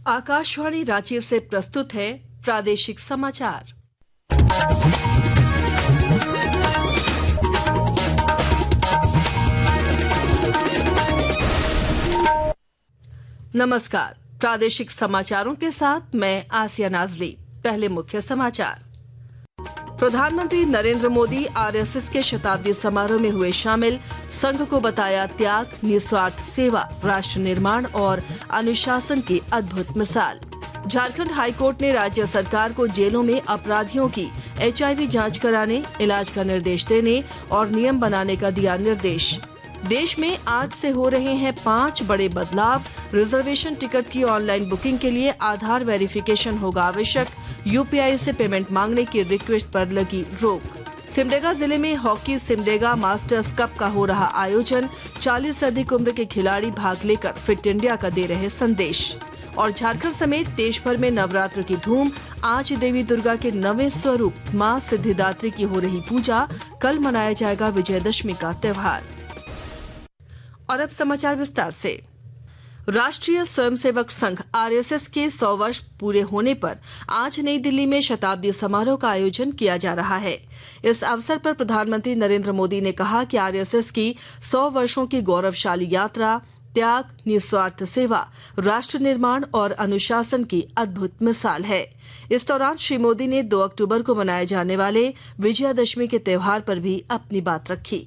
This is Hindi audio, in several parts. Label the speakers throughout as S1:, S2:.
S1: आकाशवाणी रांची से प्रस्तुत है प्रादेशिक समाचार। नमस्कार, प्रादेशिक समाचारों के साथ मैं आसिया नाजली। पहले मुख्य समाचार। प्रधानमंत्री नरेंद्र मोदी आरएसएस के शताब्दी समारोह में हुए शामिल। संघ को बताया त्याग, निस्वार्थ सेवा, राष्ट्र निर्माण और अनुशासन की अद्भुत मिसाल। झारखंड हाईकोर्ट ने राज्य सरकार को जेलों में अपराधियों की HIV जांच कराने, इलाज का निर्देश देने और नियम बनाने का दिया निर्देश। देश में आज से हो रहे हैं 5 बड़े बदलाव। रिजर्वेशन टिकट की ऑनलाइन बुकिंग के लिए आधार वेरिफिकेशन होगा आवश्यक। UPI से पेमेंट मांगने की रिक्वेस्ट पर लगी रोक। सिमडेगा जिले में हॉकी सिमडेगा मास्टर्स कप का हो रहा आयोजन। 40 से अधिक उम्र के खिलाड़ी भाग लेकर फिट इंडिया का दे रहे संदेश। और झारखंड समेत देश भर में नवरात्र की धूम। आज देवी दुर्गा के 9वें स्वरूप मां सिद्धिदात्री की हो रही पूजा। कल मनाया जाएगा विजयदशमी का त्योहार। और अब समाचार विस्तार से। राष्ट्रीय स्वयंसेवक संघ RSS के 100 वर्ष पूरे होने पर आज नई दिल्ली में शताब्दी समारोह का आयोजन किया जा रहा है। इस अवसर पर प्रधानमंत्री नरेंद्र मोदी ने कहा कि RSS की 100 वर्षों की गौरवशाली यात्रा त्याग, निस्वार्थ सेवा, राष्ट्र निर्माण और अनुशासन की अद्भुत मिसाल है। इस दौरान श्री मोदी ने 2 अक्टूबर को मनाए जाने वाले विजयादशमी के त्योहार पर भी अपनी बात रखी।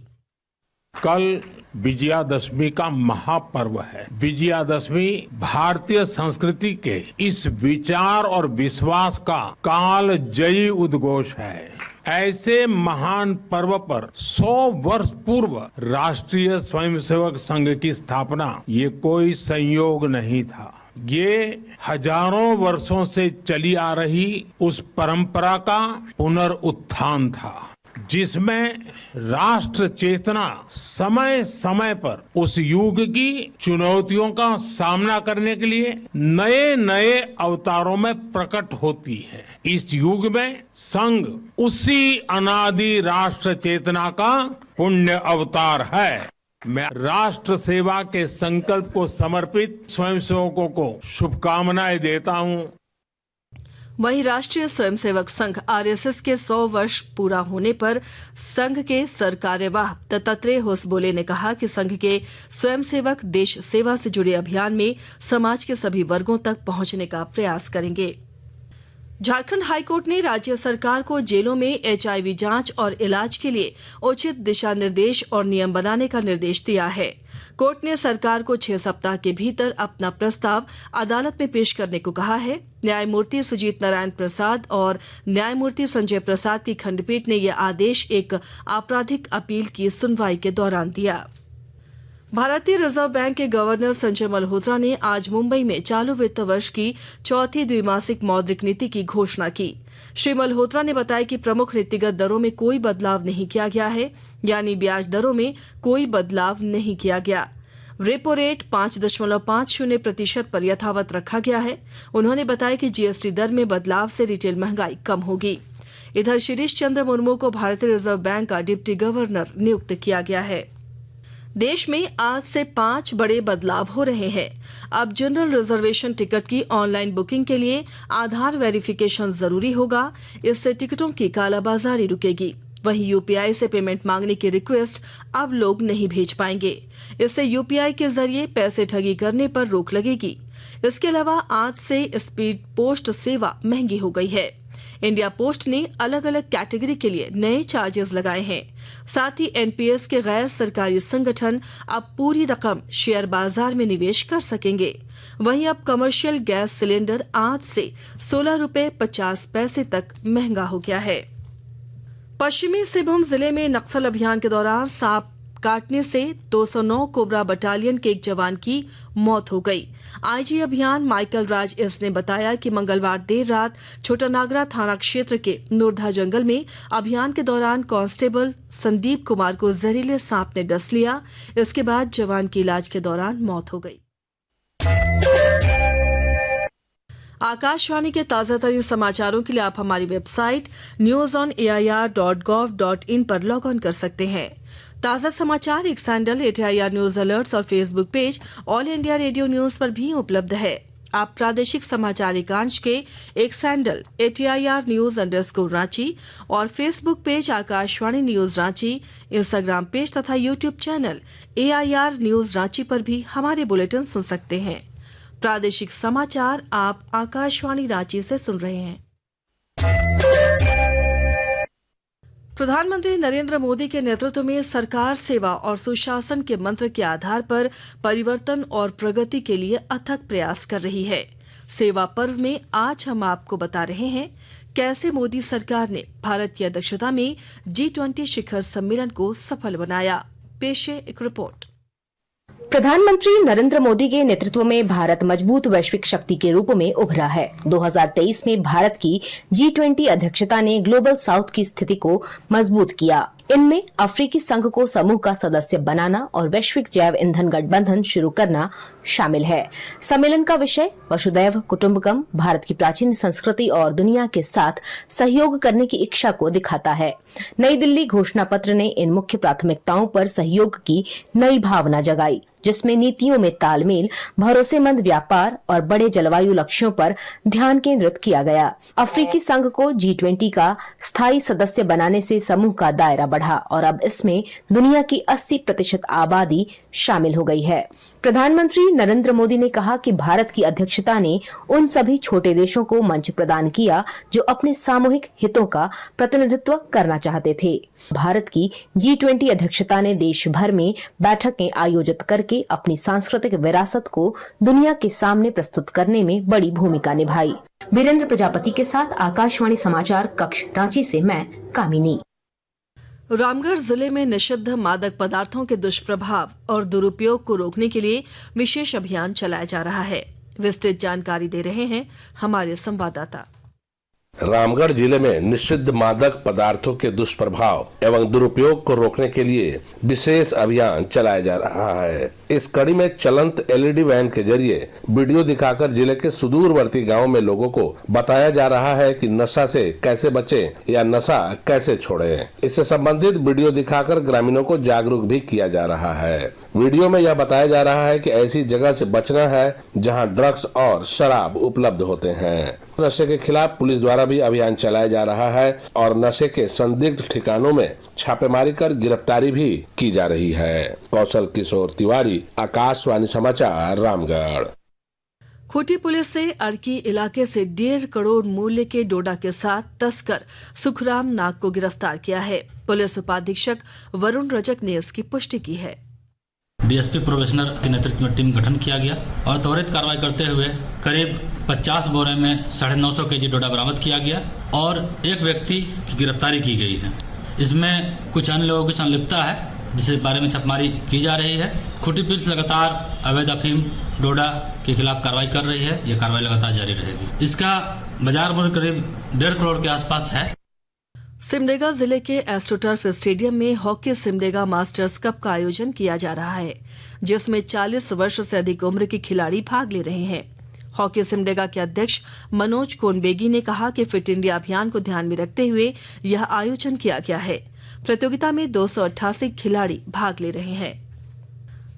S2: कल विजयादशमी का महापर्व है। विजयादशमी भारतीय संस्कृति के इस विचार और विश्वास का कालजयी उद्घोष है। ऐसे महान पर्व पर 100 वर्ष पूर्व राष्ट्रीय स्वयंसेवक संघ की स्थापना ये कोई संयोग नहीं था। ये हजारों वर्षों से चली आ रही उस परंपरा का पुनरुत्थान था, जिसमें राष्ट्र चेतना समय समय पर उस युग की चुनौतियों का सामना करने के लिए नए नए अवतारों में प्रकट होती है। इस युग में संघ उसी अनादि राष्ट्र चेतना का पुण्य अवतार है। मैं राष्ट्र सेवा के संकल्प को समर्पित स्वयंसेवकों को शुभकामनाएं देता हूं।
S1: वहीं राष्ट्रीय स्वयंसेवक संघ RSS के 100 वर्ष पूरा होने पर संघ के सरकार्यवाह दत्तात्रेय होसबोले ने कहा कि संघ के स्वयंसेवक देश सेवा से जुड़े अभियान में समाज के सभी वर्गों तक पहुंचने का प्रयास करेंगे। झारखंड हाईकोर्ट ने राज्य सरकार को जेलों में HIV जांच और इलाज के लिए उचित दिशा निर्देश और नियम बनाने का निर्देश दिया है। कोर्ट ने सरकार को 6 सप्ताह के भीतर अपना प्रस्ताव अदालत में पेश करने को कहा है। न्यायमूर्ति सुजीत नारायण प्रसाद और न्यायमूर्ति संजय प्रसाद की खंडपीठ ने यह आदेश एक आपराधिक अपील की सुनवाई के दौरान दिया। भारतीय रिजर्व बैंक के गवर्नर संजय मल्होत्रा ने आज मुंबई में चालू वित्त वर्ष की चौथी द्विमासिक मौद्रिक नीति की घोषणा की। श्री मल्होत्रा ने बताया कि प्रमुख नीतिगत दरों में कोई बदलाव नहीं किया गया है, यानी ब्याज दरों में कोई बदलाव नहीं किया गया। रेपो रेट 5.50% पर यथावत रखा गया है। उन्होंने बताया कि GST दर में बदलाव से रिटेल महंगाई कम होगी। इधर शिरीष चंद्र मुर्मू को भारतीय रिजर्व बैंक का डिप्टी गवर्नर नियुक्त किया गया है। देश में आज से 5 बड़े बदलाव हो रहे हैं। अब जनरल रिजर्वेशन टिकट की ऑनलाइन बुकिंग के लिए आधार वेरिफिकेशन जरूरी होगा। इससे टिकटों की कालाबाजारी रुकेगी। वहीं UPI से पेमेंट मांगने की रिक्वेस्ट अब लोग नहीं भेज पाएंगे। इससे UPI के जरिए पैसे ठगी करने पर रोक लगेगी। इसके अलावा आज से स्पीड पोस्ट सेवा महंगी हो गई है। इंडिया पोस्ट ने अलग अलग कैटेगरी के लिए नए चार्जेस लगाए हैं। साथ ही NPS के गैर सरकारी संगठन अब पूरी रकम शेयर बाजार में निवेश कर सकेंगे। वहीं अब कमर्शियल गैस सिलेंडर आज से 16 रुपए 50 पैसे तक महंगा हो गया है। पश्चिमी सिंहभूम जिले में नक्सल अभियान के दौरान सांप काटने से 209 कोबरा बटालियन के एक जवान की मौत हो गई। IG अभियान माइकल राज एस ने बताया कि मंगलवार देर रात छोटानागरा थाना क्षेत्र के नूरधा जंगल में अभियान के दौरान कांस्टेबल संदीप कुमार को जहरीले सांप ने डस लिया। इसके बाद जवान की इलाज के दौरान मौत हो गई। आकाशवाणी के ताजा तरीन समाचारों के लिए आप हमारी वेबसाइट newsonair.gov.in पर लॉग ऑन कर सकते हैं। ताजा समाचार X handle @AIR news alerts और Facebook page All India Radio News पर भी उपलब्ध है। आप प्रादेशिक समाचार एकांश के X handle ATIR News_ Ranchi और Facebook page Akashvani news Ranchi, Instagram page तथा YouTube channel AIR news Ranchi पर भी हमारे बुलेटिन सुन सकते हैं। प्रादेशिक समाचार आप आकाशवाणी रांची से सुन रहे हैं। प्रधानमंत्री नरेंद्र मोदी के नेतृत्व में सरकार सेवा और सुशासन के मंत्र के आधार पर परिवर्तन और प्रगति के लिए अथक प्रयास कर रही है। सेवा पर्व में आज हम आपको बता रहे हैं कैसे मोदी सरकार ने भारत की अध्यक्षता में G20 शिखर सम्मेलन को सफल बनाया। पेश है एक रिपोर्ट।
S3: प्रधानमंत्री नरेंद्र मोदी के नेतृत्व में भारत मजबूत वैश्विक शक्ति के रूप में उभरा है। 2023 में भारत की G20 अध्यक्षता ने ग्लोबल साउथ की स्थिति को मजबूत किया। इनमें अफ्रीकी संघ को समूह का सदस्य बनाना और वैश्विक जैव ईंधन गठबंधन शुरू करना शामिल है। सम्मेलन का विषय वसुधैव कुटुंबकम, भारत की प्राचीन संस्कृति और दुनिया के साथ सहयोग करने की इच्छा को दिखाता है। नई दिल्ली घोषणा पत्र ने इन मुख्य प्राथमिकताओं पर सहयोग की नई भावना जगाई, जिसमें नीतियों में तालमेल, भरोसेमंद व्यापार और बड़े जलवायु लक्ष्यों पर ध्यान केंद्रित किया गया। अफ्रीकी संघ को G20 का स्थायी सदस्य बनाने से समूह का दायरा बढ़ा और अब इसमें दुनिया की 80% आबादी शामिल हो गई है। प्रधानमंत्री नरेंद्र मोदी ने कहा कि भारत की अध्यक्षता ने उन सभी छोटे देशों को मंच प्रदान किया जो अपने सामूहिक हितों का प्रतिनिधित्व करना चाहते थे। भारत की G20 अध्यक्षता ने देश भर में बैठकें आयोजित करके अपनी सांस्कृतिक विरासत को दुनिया के सामने प्रस्तुत करने में बड़ी भूमिका निभाई। वीरेंद्र प्रजापति के साथ आकाशवाणी समाचार कक्ष रांची से मैं कामिनी।
S1: रामगढ़ जिले में निषिद्ध मादक पदार्थों के दुष्प्रभाव और दुरुपयोग को रोकने के लिए विशेष अभियान चलाया जा रहा है। विस्तृत जानकारी दे रहे हैं हमारे संवाददाता।
S4: रामगढ़ जिले में निषिद्ध मादक पदार्थों के दुष्प्रभाव एवं दुरुपयोग को रोकने के लिए विशेष अभियान चलाया जा रहा है। इस कड़ी में चलंत LED वैन के जरिए वीडियो दिखाकर जिले के सुदूरवर्ती गांवों में लोगों को बताया जा रहा है कि नशा से कैसे बचें या नशा कैसे छोड़ें। इससे संबंधित वीडियो दिखाकर ग्रामीणों को जागरूक भी किया जा रहा है। वीडियो में यह बताया जा रहा है कि ऐसी जगह से बचना है जहां ड्रग्स और शराब उपलब्ध होते हैं। नशे के खिलाफ पुलिस द्वारा भी अभियान चलाया जा रहा है और नशे के संदिग्ध ठिकानों में छापेमारी कर गिरफ्तारी भी की जा रही है। कौशल किशोर तिवारी, आकाशवाणी समाचार, रामगढ़।
S1: खूंटी पुलिस ने अड़की इलाके से 1.5 करोड़ मूल्य के डोडा के साथ तस्कर सुखराम नाग को गिरफ्तार किया है। पुलिस उपाधीक्षक वरुण रजक ने इसकी पुष्टि की है।
S5: DSP प्रोबेशनर के नेतृत्व में टीम गठन किया गया और त्वरित कार्रवाई करते हुए करीब 50 बोरे में 950 kg डोडा बरामद किया गया और एक व्यक्ति की गिरफ्तारी की गई है। इसमें कुछ अन्य लोगों की संलिप्तता है, जिसके बारे में छापेमारी की जा रही है। खूंटी पुलिस लगातार अवैध अफीम डोडा के खिलाफ कार्रवाई कर रही है। ये कार्रवाई लगातार जारी रहेगी। इसका बाजार मूल्य करीब 1.5 करोड़ के आसपास है।
S1: सिमडेगा जिले के एस्ट्रोटर्फ स्टेडियम में हॉकी सिमडेगा मास्टर्स कप का आयोजन किया जा रहा है, जिसमें 40 वर्ष से अधिक उम्र के खिलाड़ी भाग ले रहे हैं। हॉकी सिमडेगा के अध्यक्ष मनोज कोनबेगी ने कहा कि फिट इंडिया अभियान को ध्यान में रखते हुए यह आयोजन किया गया है। प्रतियोगिता में 288 खिलाड़ी भाग ले रहे हैं।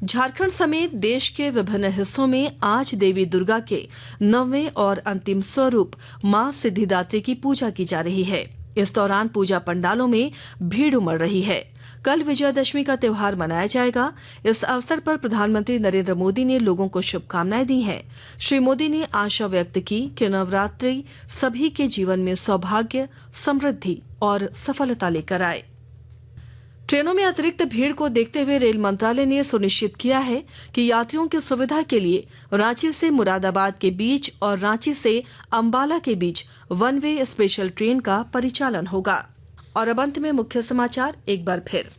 S1: झारखंड समेत देश के विभिन्न हिस्सों में आज देवी दुर्गा के 9वें और अंतिम स्वरूप मां सिद्धिदात्री की पूजा की जा रही है। इस दौरान पूजा पंडालों में भीड़ उमड़ रही है। कल विजयादशमी का त्यौहार मनाया जाएगा। इस अवसर पर प्रधानमंत्री नरेंद्र मोदी ने लोगों को शुभकामनाएं दी हैं। श्री मोदी ने आशा व्यक्त की कि नवरात्रि सभी के जीवन में सौभाग्य, समृद्धि और सफलता लेकर आए। ट्रेनों में अतिरिक्त भीड़ को देखते हुए रेल मंत्रालय ने सुनिश्चित किया है कि यात्रियों की सुविधा के लिए रांची से मुरादाबाद के बीच और रांची से अंबाला के बीच 1 वे स्पेशल ट्रेन का परिचालन होगा। और अब अंत में मुख्य समाचार एक बार फिर।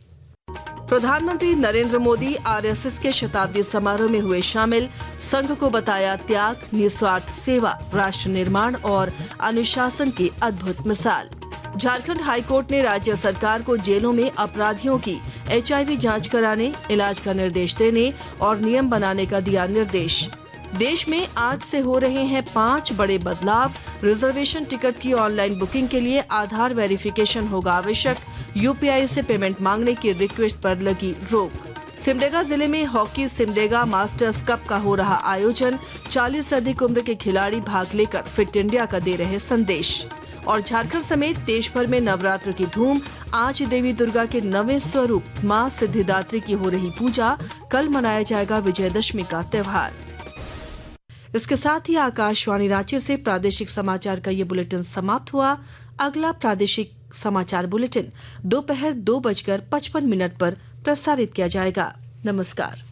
S1: प्रधानमंत्री नरेंद्र मोदी RSS के शताब्दी समारोह में हुए शामिल। संघ को बताया त्याग, निस्वार्थ सेवा, राष्ट्र निर्माण और अनुशासन की अद्भुत मिसाल। झारखंड हाईकोर्ट ने राज्य सरकार को जेलों में अपराधियों की HIV जांच कराने, इलाज का निर्देश देने और नियम बनाने का दिया निर्देश। देश में आज से हो रहे हैं 5 बड़े बदलाव। रिजर्वेशन टिकट की ऑनलाइन बुकिंग के लिए आधार वेरिफिकेशन होगा आवश्यक। UPI से पेमेंट मांगने की रिक्वेस्ट पर लगी रोक। सिमडेगा जिले में हॉकी सिमडेगा मास्टर्स कप का हो रहा आयोजन। 40 से अधिक उम्र के खिलाड़ी भाग लेकर फिट इंडिया का दे रहे संदेश। और झारखंड समेत देश भर में नवरात्र की धूम। आज देवी दुर्गा के 9वें स्वरूप मां सिद्धिदात्री की हो रही पूजा। कल मनाया जाएगा विजयदशमी का त्योहार। इसके साथ ही आकाशवाणी रांची से प्रादेशिक समाचार का ये बुलेटिन समाप्त हुआ। अगला प्रादेशिक समाचार बुलेटिन दोपहर 2:55 पर प्रसारित किया जाएगा। नमस्कार।